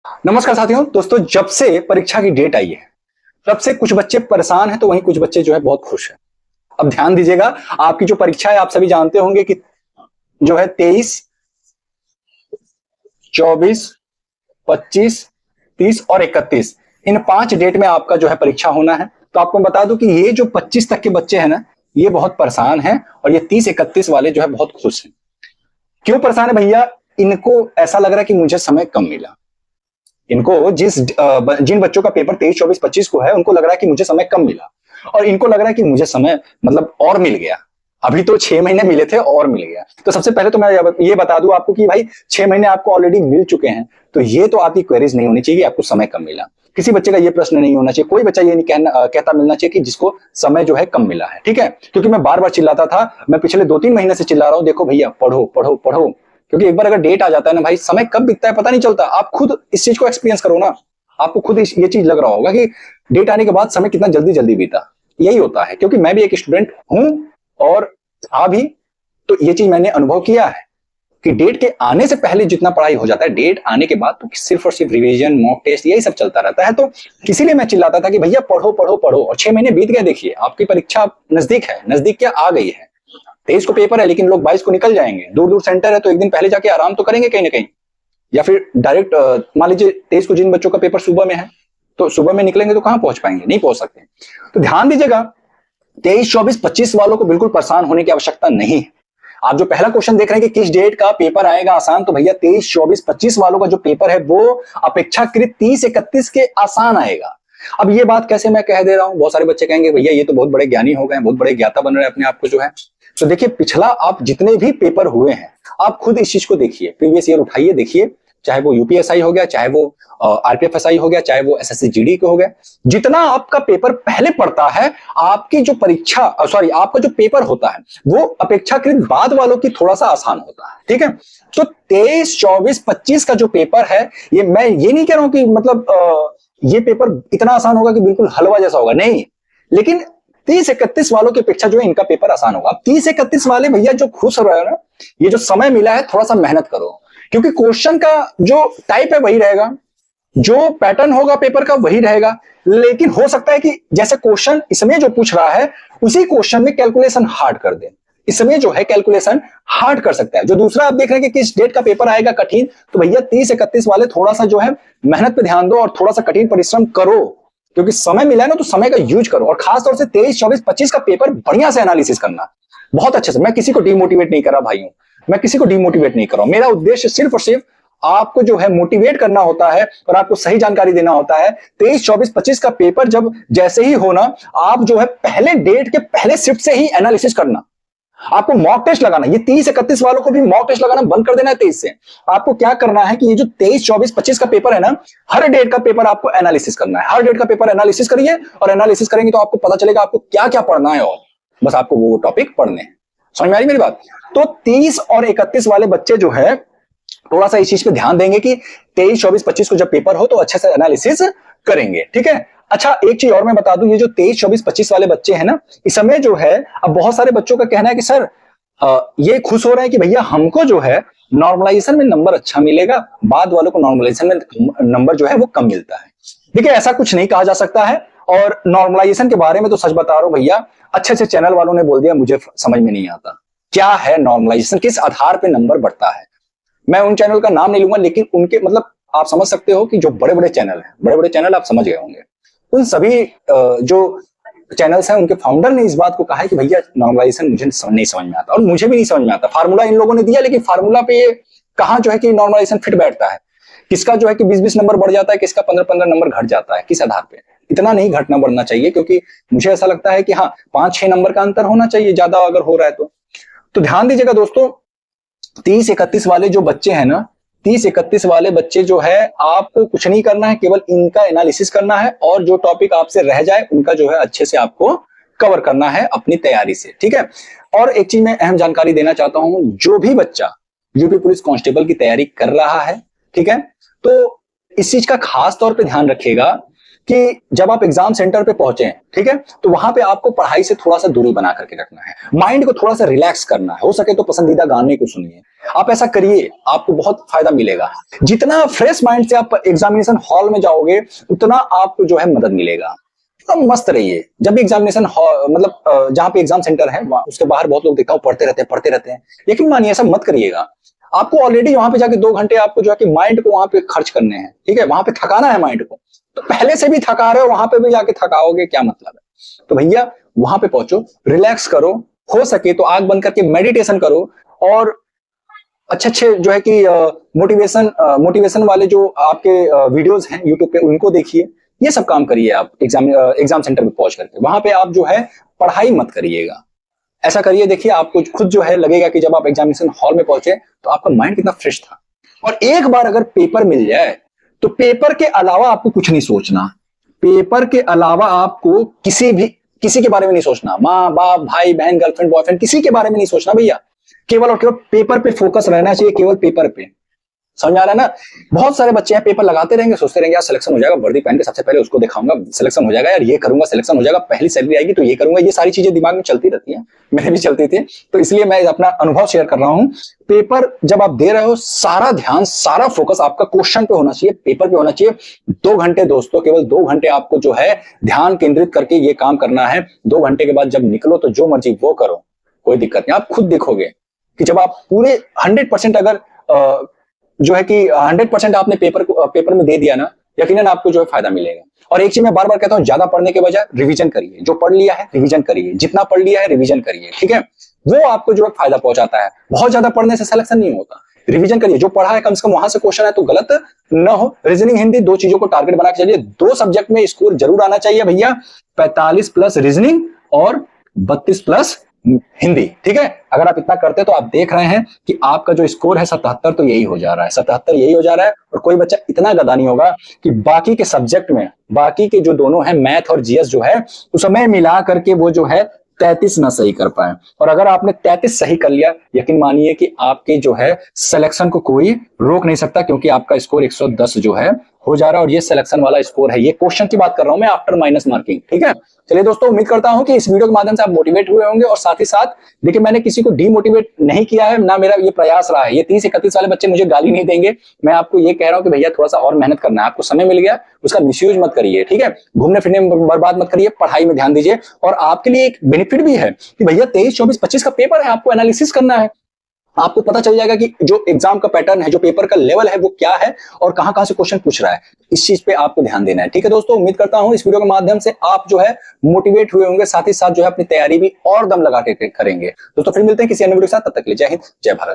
नमस्कार साथियों। दोस्तों, जब से परीक्षा की डेट आई है तब से कुछ बच्चे परेशान हैं तो वहीं कुछ बच्चे जो है बहुत खुश हैं। अब ध्यान दीजिएगा, आपकी जो परीक्षा है आप सभी जानते होंगे कि जो है 23, 24, 25, 30 और 31, इन 5 डेट में आपका जो है परीक्षा होना है। तो आपको बता दूं कि ये जो 25 तक के बच्चे हैं ना, ये बहुत परेशान हैं और ये 30-31 वाले जो है बहुत खुश हैं। क्यों परेशान है भैया? इनको ऐसा लग रहा है कि मुझे समय कम मिला। इनको जिन बच्चों का पेपर 23, 24, 25 को है, उनको लग रहा है कि मुझे समय कम मिला और इनको लग रहा है कि मुझे समय मतलब और मिल गया। अभी तो 6 महीने मिले थे और मिल गया। तो सबसे पहले तो मैं ये बता दूं आपको कि भाई 6 महीने आपको ऑलरेडी मिल चुके हैं, तो ये तो आपकी क्वेरीज नहीं होनी चाहिए आपको समय कम मिला। किसी बच्चे का ये प्रश्न नहीं होना चाहिए, कोई बच्चा ये नहीं कहता मिलना चाहिए कि जिसको समय जो है कम मिला है। ठीक है, क्योंकि मैं बार बार चिल्लाता था, मैं पिछले 2-3 महीने से चिल्ला रहा हूं, देखो भैया पढ़ो पढ़ो पढ़ो। क्योंकि एक बार अगर डेट आ जाता है ना भाई, समय कब बीतता है पता नहीं चलता। आप खुद इस चीज को एक्सपीरियंस करो ना, आपको खुद ये चीज लग रहा होगा कि डेट आने के बाद समय कितना जल्दी जल्दी बीता। यही होता है, क्योंकि मैं भी एक स्टूडेंट हूं और था भी, तो ये चीज मैंने अनुभव किया है कि डेट के आने से पहले जितना पढ़ाई हो जाता है, डेट आने के बाद तो सिर्फ और सिर्फ रिवीजन, मॉक टेस्ट, यही सब चलता रहता है। तो इसीलिए मैं चिल्लाता था कि भैया पढ़ो पढ़ो पढ़ो। और 6 महीने बीत गए, देखिए आपकी परीक्षा नजदीक है, नजदीक क्या आ गई है। 23 को पेपर है लेकिन लोग 22 को निकल जाएंगे। दूर दूर सेंटर है तो एक दिन पहले जाके आराम तो करेंगे कहीं ना कहीं, या फिर डायरेक्ट मान लीजिए 23 को जिन बच्चों का पेपर सुबह में है तो सुबह में निकलेंगे तो कहां पहुंच पाएंगे, नहीं पहुंच सकते। तो ध्यान दीजिएगा, 23, 24, 25 वालों को बिल्कुल परेशान होने की आवश्यकता नहीं है। आप जो पहला क्वेश्चन देख रहे हैं कि किस डेट का पेपर आएगा आसान, तो भैया 23, 24, 25 वालों का जो पेपर है वो अपेक्षाकृत 30, 31 के आसान आएगा। अब ये बात कैसे मैं कह दे रहा हूं, बहुत सारे बच्चे कहेंगे भैया ये तो बहुत बड़े ज्ञानी हो गए, बहुत बड़े ज्ञाता बन रहे हैं अपने आप को जो है। तो देखिए, पिछला आप जितने भी पेपर हुए हैं, आप खुद इस चीज को देखिए, प्रीवियस ईयर उठाइए, देखिए, चाहे वो यूपीएसआई हो गया, चाहे वो आरपीएफएसआई हो गया, चाहे वो एसएससी जीडी को हो गया, जितना आपका पेपर पहले पड़ता है, आपकी जो परीक्षा आपका जो पेपर होता है वो अपेक्षाकृत बाद वालों की थोड़ा सा आसान होता है। ठीक है, तो 23, 24, 25 का जो पेपर है, ये मैं ये नहीं कह रहा हूं कि मतलब ये पेपर इतना आसान होगा कि बिल्कुल हलवा जैसा होगा, नहीं, लेकिन 30-31 वालों की अपेक्षा जो है इनका पेपर आसान होगा। 30-31 वाले भैया जो खुश हो रहे हैं ना, ये जो समय मिला है थोड़ा सा मेहनत करो, क्योंकि क्वेश्चन का जो टाइप है वही रहेगा, जो पैटर्न होगा पेपर का वही रहेगा, लेकिन हो सकता है कि जैसे क्वेश्चन इसमें जो पूछ रहा है उसी क्वेश्चन में कैलकुलेशन हार्ड कर दे। इसमें जो है कैलकुलेशन हार्ड कर सकता है। जो दूसरा आप देख रहे हैं कि किस डेट का पेपर आएगा कठिन, तो भैया 30-31 वाले थोड़ा सा जो है मेहनत पे ध्यान दो और थोड़ा सा कठिन परिश्रम करो, क्योंकि समय मिला है ना, तो समय का यूज करो। और खासतौर से 23, 24, 25 का पेपर बढ़िया से एनालिसिस करना, बहुत अच्छे से। मैं किसी को डिमोटिवेट नहीं कर रहा भाइयों, मैं किसी को डिमोटिवेट नहीं कर रहा हूं। मेरा उद्देश्य सिर्फ और सिर्फ आपको जो है मोटिवेट करना होता है और आपको सही जानकारी देना होता है। 23, 24, 25 का पेपर जब जैसे ही होना, आप जो है पहले डेट के पहले शिफ्ट से ही एनालिसिस करना। आपको मॉक टेस्ट लगाना, ये 30-31 वालों को भी मॉक टेस्ट लगाना बंद कर देना है 23 से। आपको क्या करना है कि ये जो 23, 24, 25 का पेपर है ना, हर डेट का पेपर आपको एनालिसिस करना है। हर डेट का पेपर एनालिसिस करिए, और एनालिसिस करेंगे तो आपको पता चलेगा आपको क्या क्या पढ़ना है, और बस आपको वो टॉपिक पढ़ने हैं। समझ में आ रही मेरी बात? तो 30 और 31 वाले बच्चे जो है थोड़ा सा इस चीज पे ध्यान देंगे कि 23, 24, 25 को जब पेपर हो तो अच्छे से एनालिसिस करेंगे। ठीक है, अच्छा एक चीज और मैं बता दूं, ये जो 23, 24, 25 वाले बच्चे हैं ना, इस समय जो है अब बहुत सारे बच्चों का कहना है कि सर ये खुश हो रहे हैं कि भैया हमको जो है नॉर्मलाइजेशन में नंबर अच्छा मिलेगा, बाद वालों को नॉर्मलाइजेशन में नंबर जो है वो कम मिलता है। देखिए, ऐसा कुछ नहीं कहा जा सकता है। और नॉर्मलाइजेशन के बारे में तो सच बता रहा हूं भैया, अच्छे अच्छे चैनल वालों ने बोल दिया, मुझे समझ में नहीं आता क्या है नॉर्मलाइजेशन, किस आधार पर नंबर बढ़ता है। मैं उन चैनल का नाम नहीं लूंगा, लेकिन उनके मतलब आप समझ सकते हो कि जो बड़े बड़े चैनल हैं, बड़े बड़े चैनल आप समझ गए होंगे, उन सभी जो चैनल्स हैं उनके फाउंडर ने इस बात को कहा है कि भैया नॉर्मलाइजेशन मुझे नहीं समझ में आता, और मुझे भी नहीं समझ में आता। फार्मूला इन लोगों ने दिया, लेकिन फार्मूला पे ये कहां जो है कि नॉर्मलाइजेशन फिट बैठता है, किसका जो है कि 20-20 नंबर बढ़ जाता है, किसका 15-15 नंबर घट जाता है, किस आधार पे। इतना नहीं घटना बढ़ना चाहिए, क्योंकि मुझे ऐसा लगता है कि हाँ 5-6 नंबर का अंतर होना चाहिए, ज्यादा अगर हो रहा है तो ध्यान दीजिएगा दोस्तों। 30-31 वाले जो बच्चे हैं ना, 30-31 वाले बच्चे जो है, आपको कुछ नहीं करना है, केवल इनका एनालिसिस करना है, और जो टॉपिक आपसे रह जाए उनका जो है अच्छे से आपको कवर करना है अपनी तैयारी से। ठीक है, और एक चीज मैं अहम जानकारी देना चाहता हूं, जो भी बच्चा यूपी पुलिस कांस्टेबल की तैयारी कर रहा है, ठीक है, तो इस चीज का खास तौर पे ध्यान रखिएगा कि जब आप एग्जाम सेंटर पे पहुंचे, ठीक है, तो वहां पे आपको पढ़ाई से थोड़ा सा दूरी बना करके रखना है, माइंड को थोड़ा सा रिलैक्स करना है। हो सके तो पसंदीदा गाने को सुनिए, आप ऐसा करिए, आपको बहुत फायदा मिलेगा। जितना फ्रेश माइंड से आप एग्जामिनेशन हॉल में जाओगे, उतना आपको जो है मदद मिलेगा। तो मस्त रहिए। जब भी एग्जामिनेशन मतलब जहां पे एग्जाम सेंटर है, उसके बाहर बहुत लोग देखता हूं पढ़ते रहते हैं। लेकिन मानिए ऐसा मत करिएगा। आपको ऑलरेडी वहां पे जाके 2 घंटे आपको जो है कि माइंड को वहां पे खर्च करने हैं, ठीक है, वहां पे थकाना है माइंड को। तो पहले से भी थका रहे हो, वहां पे भी जाके थकाओगे, क्या मतलब है? तो भैया वहां पे पहुंचो, रिलैक्स करो, हो सके तो आंख बंद करके मेडिटेशन करो, और अच्छे जो है कि मोटिवेशन वाले जो आपके वीडियोस हैं यूट्यूब पे, उनको देखिए। ये सब काम करिए आप एग्जाम सेंटर में पहुंच करके। वहां पे आप जो है पढ़ाई मत करिएगा, ऐसा करिए। देखिए आपको खुद जो है लगेगा कि जब आप एग्जामिनेशन हॉल में पहुंचे तो आपका माइंड कितना फ्रेश था। और एक बार अगर पेपर मिल जाए तो पेपर के अलावा आपको कुछ नहीं सोचना। पेपर के अलावा आपको किसी के बारे में नहीं सोचना। माँ बाप, भाई बहन, गर्लफ्रेंड बॉयफ्रेंड, किसी के बारे में नहीं सोचना भैया। केवल और केवल पेपर पे फोकस रहना चाहिए, केवल पेपर पे। समझ आ रहा है ना? बहुत सारे बच्चे हैं पेपर लगाते रहेंगे, सोचते रहेंगे यार सिलेक्शन हो जाएगा, वर्दी पहन के सबसे पहले उसको दिखाऊंगा, सिलेक्शन हो जाएगा यार, ये करूंगा, सिलेक्शन हो जाएगा, पहली सैलरी आएगी तो ये करूंगा। ये सारी चीजें दिमाग में चलती रहती हैं, मेरे भी चलती थी। तो इसलिए मैं अपना अनुभव शेयर कर रहा हूं। पेपर जब आप दे रहे हो, सारा ध्यान, सारा फोकस आपका क्वेश्चन पे होना चाहिए, पेपर पे होना चाहिए। 2 घंटे दोस्तों, केवल 2 घंटे आपको जो है ध्यान केंद्रित करके ये काम करना है। 2 घंटे के बाद जब निकलो तो जो मर्जी वो करो, कोई दिक्कत नहीं। आप खुद देखोगे कि जब आप पूरे 100% अगर जो है कि 100% आपने पेपर में दे दिया ना, यकीनन आपको जो है फायदा मिलेगा। और एक चीज मैं बार बार कहता हूं, ज्यादा पढ़ने के बजाय रिवीजन करिए। जो पढ़ लिया है रिवीजन करिए, जितना पढ़ लिया है रिवीजन करिए, ठीक है, वो आपको जो है फायदा पहुंचाता है। बहुत ज्यादा पढ़ने से सिलेक्शन नहीं होता। रिवीजन करिए, जो पढ़ा है कम से कम वहां से क्वेश्चन है तो गलत ना हो। रीजनिंग, हिंदी, 2 चीजों को टारगेट बना के चलिए। 2 सब्जेक्ट में स्कोर जरूर आना चाहिए भैया, 45 प्लस रीजनिंग और 32 प्लस हिंदी, ठीक है। अगर आप इतना करते तो आप देख रहे हैं कि आपका जो स्कोर है 77, तो यही हो जा रहा है, 77 यही हो जा रहा है। और कोई बच्चा इतना गधा नहीं होगा कि बाकी के सब्जेक्ट में, बाकी के जो दोनों है मैथ और जीएस जो है, उसमें मिला करके वो जो है 33 ना सही कर पाए। और अगर आपने 33 सही कर लिया, यकीन मानिए कि आपके जो है सिलेक्शन को कोई रोक नहीं सकता, क्योंकि आपका स्कोर 110 जो है हो जा रहा है। और ये सिलेक्शन वाला स्कोर है, ये क्वेश्चन की बात कर रहा हूं मैं, आफ्टर माइनस मार्किंग, ठीक है। चलिए दोस्तों, उम्मीद करता हूं कि इस वीडियो के माध्यम से आप मोटिवेट हुए होंगे। और साथ ही साथ देखिए, मैंने किसी को डीमोटिवेट नहीं किया है, ना मेरा ये प्रयास रहा है। ये 30-31 वाले बच्चे मुझे गाली नहीं देंगे। मैं आपको ये कह रहा हूं कि भैया थोड़ा सा और मेहनत करना है, आपको समय मिल गया, उसका मिसयूज मत करिए, ठीक है। घूमने फिरने में बर्बाद मत करिए, पढ़ाई में ध्यान दीजिए। और आपके लिए एक बेनिफिट भी है कि भैया 23, 24, 25 का पेपर है, आपको एनालिसिस करना है। आपको पता चल जाएगा कि जो एग्जाम का पैटर्न है, जो पेपर का लेवल है, वो क्या है और कहां कहां से क्वेश्चन पूछ रहा है। इस चीज पे आपको ध्यान देना है, ठीक है दोस्तों। उम्मीद करता हूं इस वीडियो के माध्यम से आप जो है मोटिवेट हुए होंगे, साथ ही साथ जो है अपनी तैयारी भी और दम लगा के करेंगे। दोस्तों फिर मिलते हैं किसी अन्य वीडियो के साथ, तब तक के लिए जय हिंद, जय भारत।